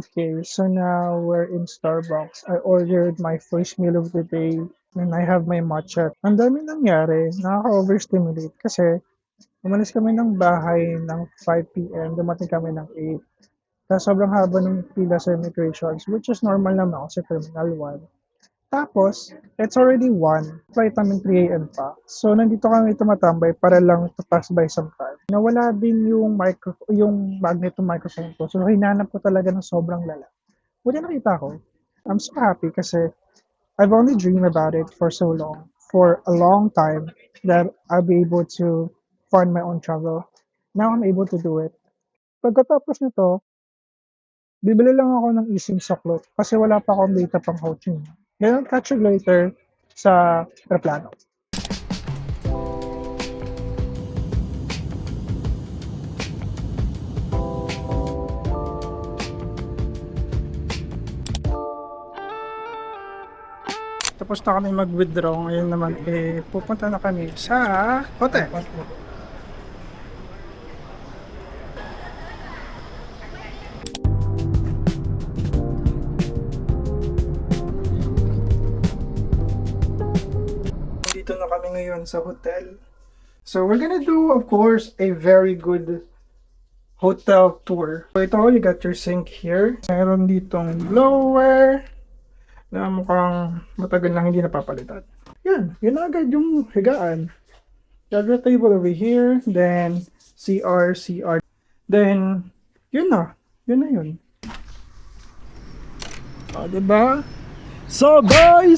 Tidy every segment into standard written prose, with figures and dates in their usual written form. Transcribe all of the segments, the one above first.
Okay, so now we're in Starbucks. I ordered my first meal of the day and I have my matcha. Ang dami nangyari, nakaka-overstimulate kasi umalis kami ng bahay ng 5 p.m. Dumating kami ng 8. Tapos sobrang haba ng pila sa immigrations, which is normal naman ako sa Terminal 1. Tapos, it's already 1. Flight namin 3 a.m. pa. So, nandito kami tumatambay para lang to pass by some time. Nawala din yung magnet ng microphone ko. So, hinanap ko talaga ng sobrang lala. Buti nakita ko. I'm so happy kasi I've only dreamed about it for so long. For a long time that I'll be able to fund my own travel. Now, I'm able to do it. Pagkatapos nito, bibili lang ako ng ising saklot kasi wala pa akong data pang Ho Chi Minh. Then, catch you later sa aeroplano. Tapos na kami mag-withdraw. Ngayon naman, pupunta na kami sa hotel. Dito na kami ngayon sa hotel. So, we're gonna do, of course, a very good hotel tour. So, ito, you got your sink here. Meron ditong blower na mukhang matagal lang hindi napapalitan. Yun na agad yung higaan. You have your table over here, then CR. Then, yun na yun. O, diba? Sabay!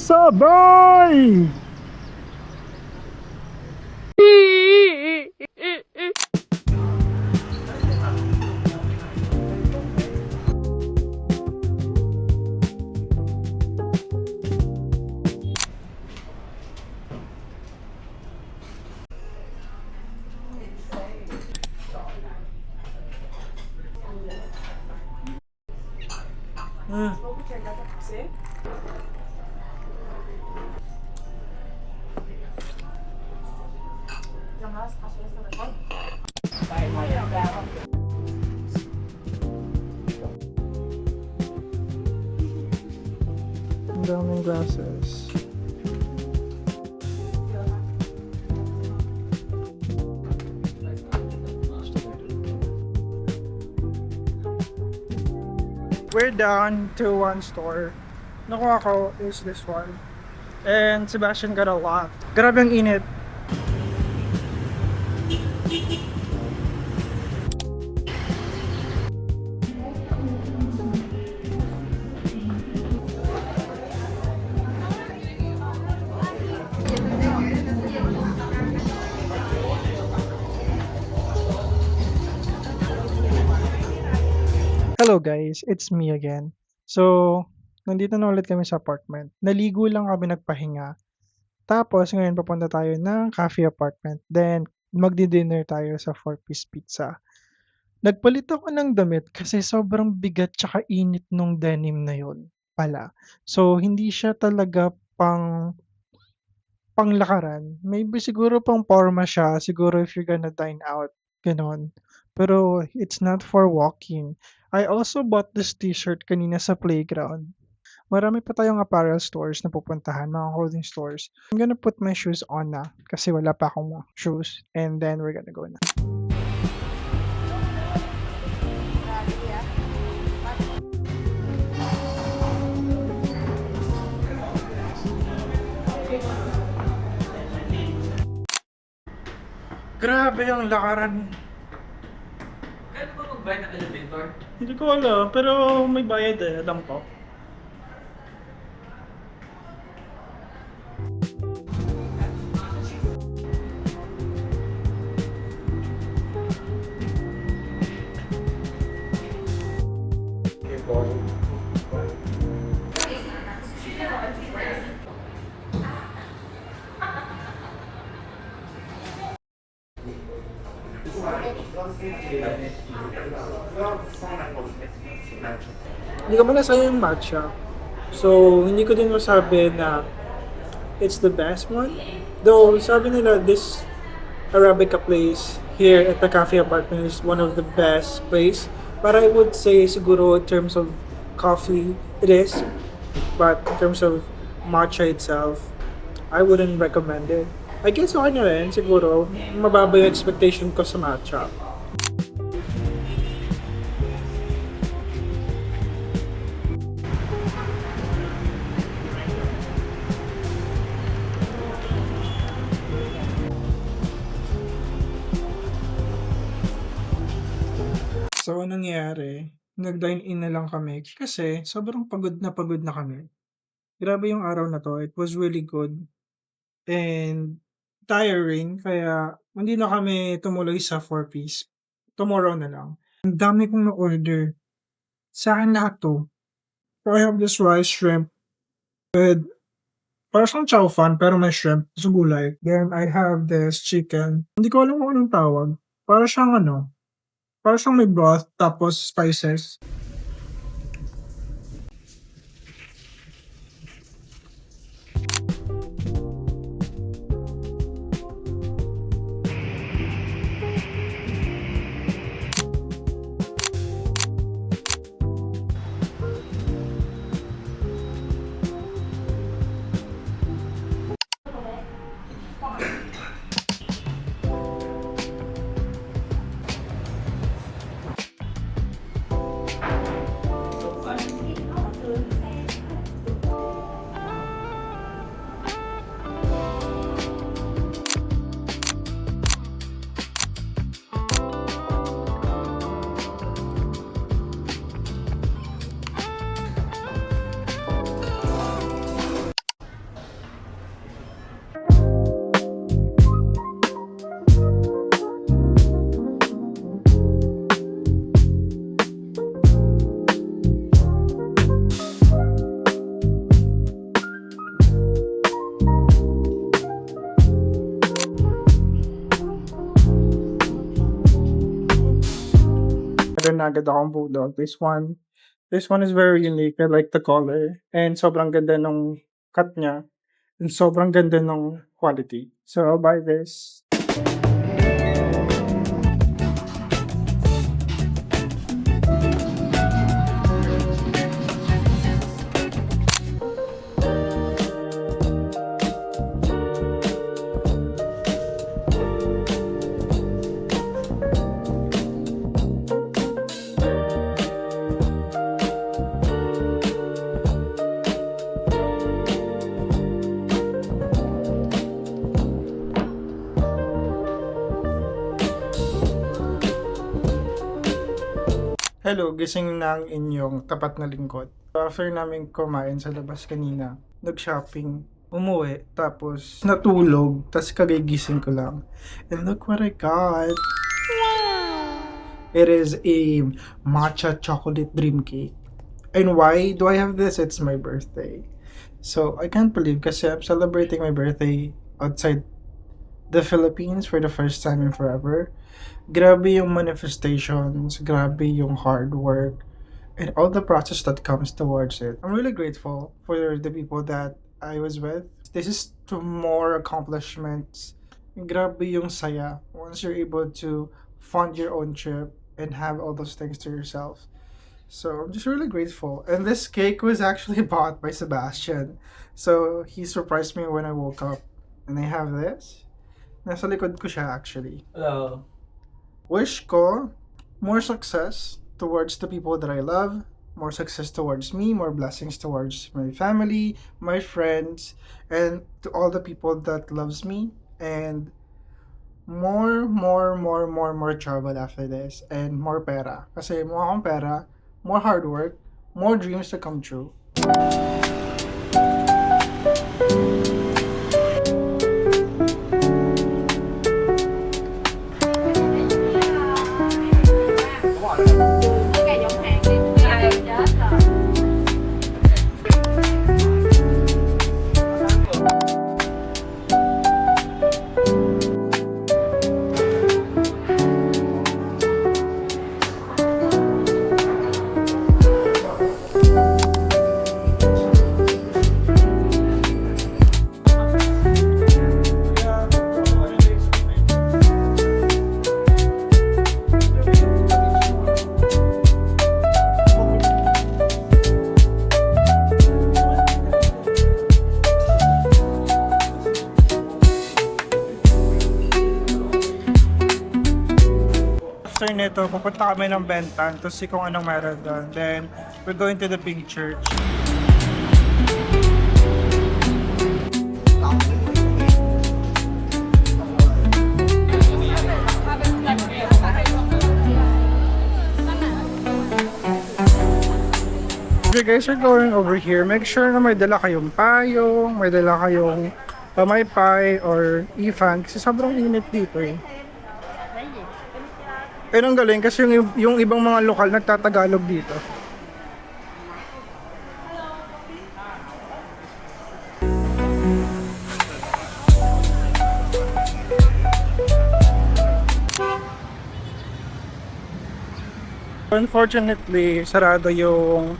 Ang daming glasses. We're down to one store. Nakuha ko is this one. And Sebastian got a lot. Grabe ang init. Hello guys, it's me again. So, nandito na ulit kami sa apartment. Naligo lang kami nagpahinga. Tapos, ngayon papunta tayo ng cafe apartment. Then, magdi-dinner tayo sa 4-piece pizza. Nagpalit ako ng damit kasi sobrang bigat tsaka init nung denim na yun pala. So, hindi siya talaga panglakaran. Maybe siguro pang forma siya. Siguro if you're gonna dine out. Ganon. Pero, it's not for walking. I also bought this t-shirt kanina sa playground. Marami pa tayong apparel stores na pupuntahan, mga clothing stores. I'm gonna put my shoes on na kasi wala pa akong shoes. And then we're gonna go na. Grabe ang lakaran. Kaya ba mag-buy ng elevator? Hindi ko alam, pero may bayad alam ko. Hindi ko pala sa'yo yung matcha. So, hindi ko din masabi na it's the best one. Though, sabi nila, this Arabica place here at the cafe apartment is one of the best place. But I would say, siguro, in terms of coffee, it is. But in terms of matcha itself, I wouldn't recommend it. I guess okay na rin, siguro, mababa yung expectation ko sa matcha. So, anong nangyari, nag-dine-in na lang kami kasi sobrang pagod na kami. Grabe yung araw na 'to, it was really good and tiring kaya hindi na kami tumuloy sa 4-piece. Tomorrow na lang. Ang dami kong na-order. Sa'kin lahat 'to. So, I have this rice, shrimp with parang siyang chow fan pero may shrimp sa gulay. Then I have this chicken, hindi ko alam kung anong tawag. Para siyang ano, para siyang may broth tapos spices. Meron na agad akong bulldog. This one is very unique. I like the color. And sobrang ganda nung cut niya. And sobrang ganda nung quality. So I'll buy this. Hello, gising na ang inyong tapat na lingkod. After namin kumain sa labas kanina, nag-shopping, umuwi, tapos natulog, tapos kagigising ko lang. And look what I got! It is a matcha chocolate dream cake. And why do I have this? It's my birthday. So, I can't believe kasi I'm celebrating my birthday outside the Philippines for the first time in forever. Grabe yung manifestations, grabe yung hard work, and all the process that comes towards it. I'm really grateful for the people that I was with. This is to more accomplishments. Grabe yung saya once you're able to fund your own trip and have all those things to yourself. So I'm just really grateful. And this cake was actually bought by Sebastian. So he surprised me when I woke up. And I have this. Nasa likod ko siya actually. Hello. Wish ko more success towards the people that I love, more success towards me, more blessings towards my family, my friends, and to all the people that loves me, and more travel after this, and more pera. Kasi more akong pera, more hard work, more dreams to come true. Cái dòng hàng đi ai chết rồi. after nito, pupunta kami ng Bentan to see kung anong meron doon. Then, we're going to the Pink Church. If you guys are going over here, make sure na may dala kayong payong, may dala kayong pamaypay or ifan kasi sobrang init dito eh. Pero ang galing kasi yung ibang mga lokal nagtatagalog dito. Unfortunately, sarado yung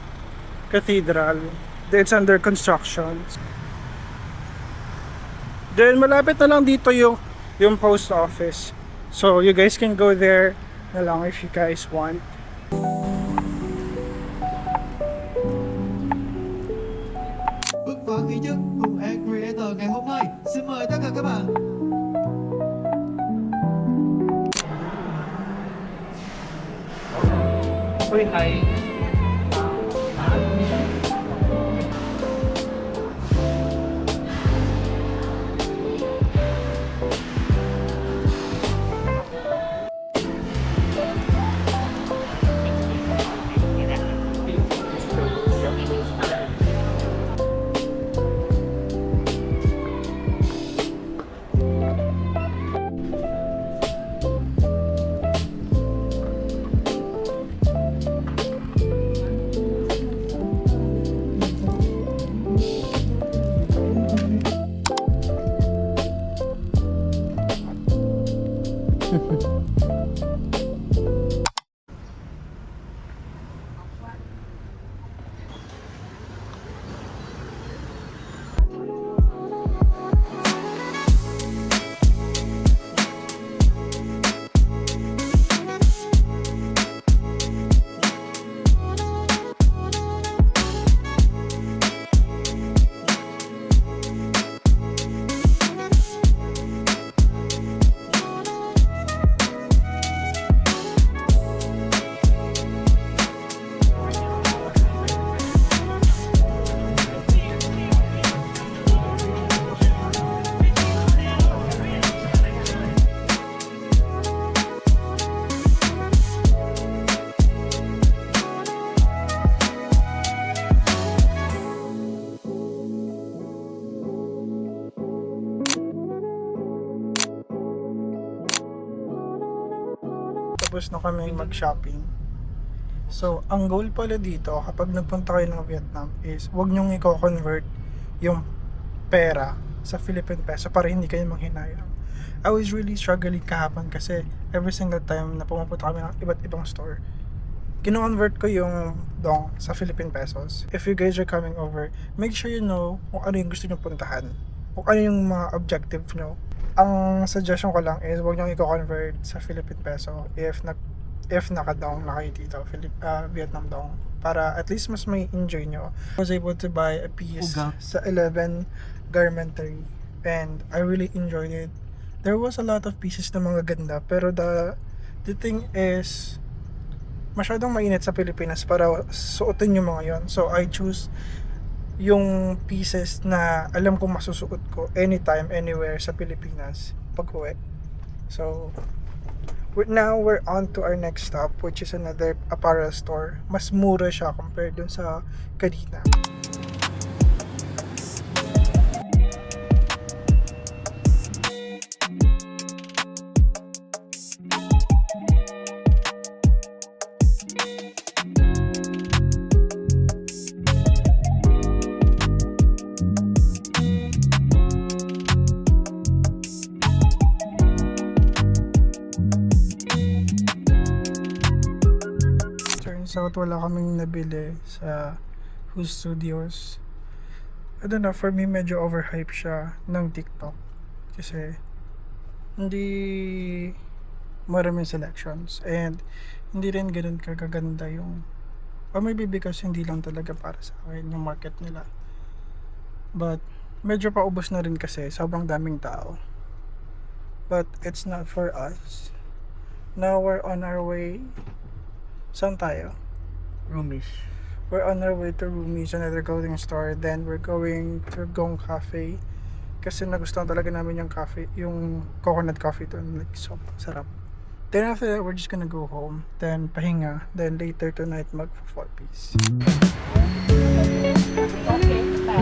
cathedral. It's under construction. Then malapit na lang dito yung post office. So you guys can go there na lang if you guys want. Bước vào kỳ nhất cùng Ad Creator ngày hôm nay. Xin mời tất cả các bạn. Uy, hi. Tapos na kami mag-shopping. So, ang goal pala dito kapag nagpunta kayo ng Vietnam is wag nyong i-convert yung pera sa Philippine peso para hindi kayo manghinayang. I was really struggling kahapon kasi every single time na pumunta kami ng iba't ibang store, kino-convert ko yung dong sa Philippine pesos. If you guys are coming over, make sure you know kung ano yung gusto nyo puntahan. Kung ano yung mga objective nyo. Ang suggestion ko lang is huwag nyo i-convert sa Philippine peso if naka-dong na kayo dito, Vietnam dong. Para at least mas may enjoy nyo. I was able to buy a piece sa 11 Garmentery and I really enjoyed it. There was a lot of pieces na mga ganda pero the thing is masyadong mainit sa Pilipinas para suotin yung mga yon. So I choose yung pieces na alam kong masusuot ko anytime, anywhere sa Pilipinas pag uwi. So now we're on to our next stop, which is another apparel store. Mas mura siya compared dun sa kanina. Turns out wala kaming nabili sa Who's Studios. I don't know, for me medyo overhype siya ng TikTok kasi hindi maraming selections and hindi rin ganun kagaganda yung, or maybe because hindi lang talaga para sa akin yung market nila, but medyo paubos na rin kasi sobrang daming tao, but it's not for us. Now we're on our way. Saan tayo? Roomies. We're on our way to Rumi's, another clothing store. Then we're going to Gong Cafe. Kasi nagustuhan talaga namin yung cafe, yung coconut coffee doon. Like, so sarap. Then after that, we're just gonna go home. Then pahinga. Then later tonight, mag-4 piece. Okay, pa.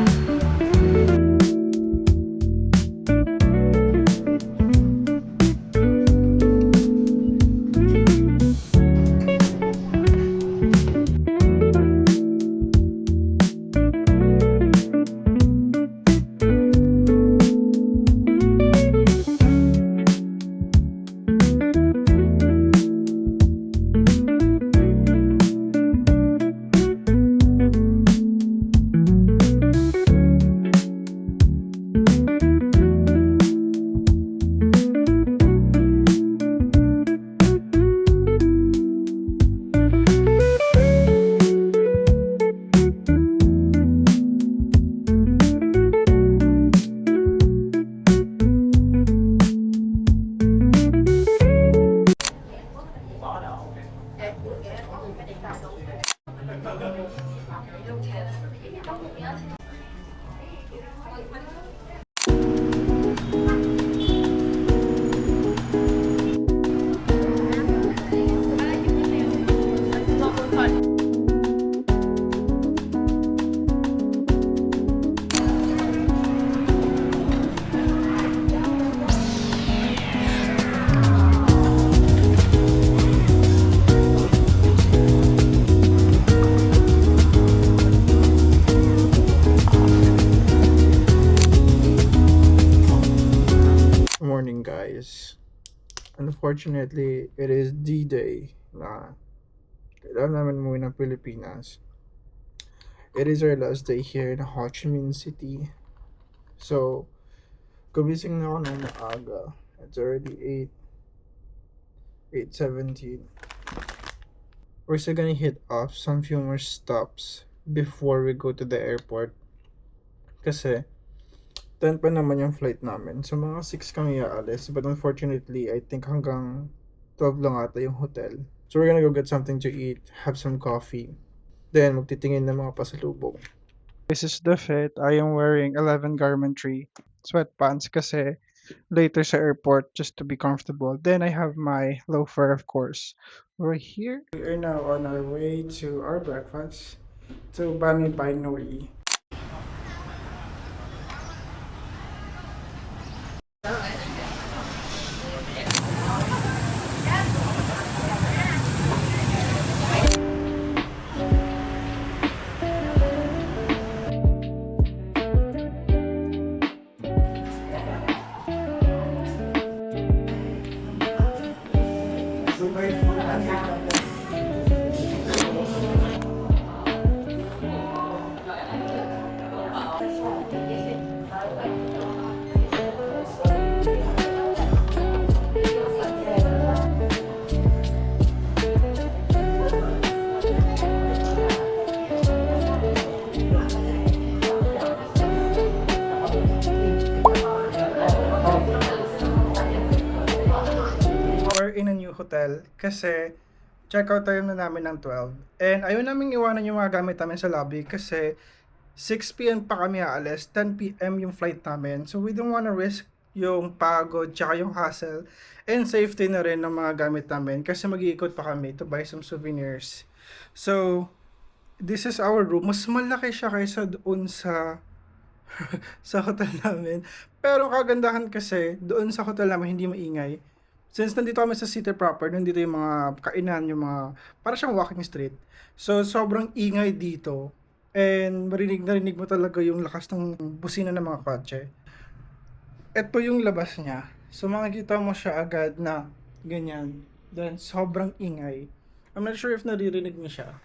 Morning, guys. Unfortunately, it is D-Day na kailangan namin umuwi ng Pilipinas. It is our last day here in Ho Chi Minh City. So, gumising na ako ng maaga. It's already 8:17. We're still gonna hit off some few more stops before we go to the airport. Kasi 10 pa naman yung flight namin. So mga 6 kami aalis. But unfortunately, I think hanggang 12 lang ata yung hotel. So we're gonna go get something to eat, have some coffee. Then magtitingin ng mga pasalubong. This is the fit. I am wearing 11 Garmentry sweatpants kasi later sa airport just to be comfortable. Then I have my loafer, of course, right here. We are now on our way to our breakfast to Bami Pai Noi. We're in a new hotel kasi check-out time na namin ng 12. And ayaw namin iwanan yung mga gamit namin sa lobby kasi 6 p.m. pa kami aalis, 10 p.m. yung flight namin. So we don't wanna risk yung pagod tsaka yung hassle and safety na rin ng mga gamit namin kasi mag-iikot pa kami to buy some souvenirs. So this is our room. Mas malaki siya kaysa doon sa sa hotel namin. Pero kagandahan kasi doon sa hotel namin hindi maingay. Since nandito kami sa city proper, nandito yung mga kainan, yung mga, para siyang walking street. So, sobrang ingay dito. And narinig mo talaga yung lakas ng busina ng mga kotse. Ito yung labas niya. So, makikita mo siya agad na ganyan. Then, sobrang ingay. I'm not sure if naririnig niyo siya.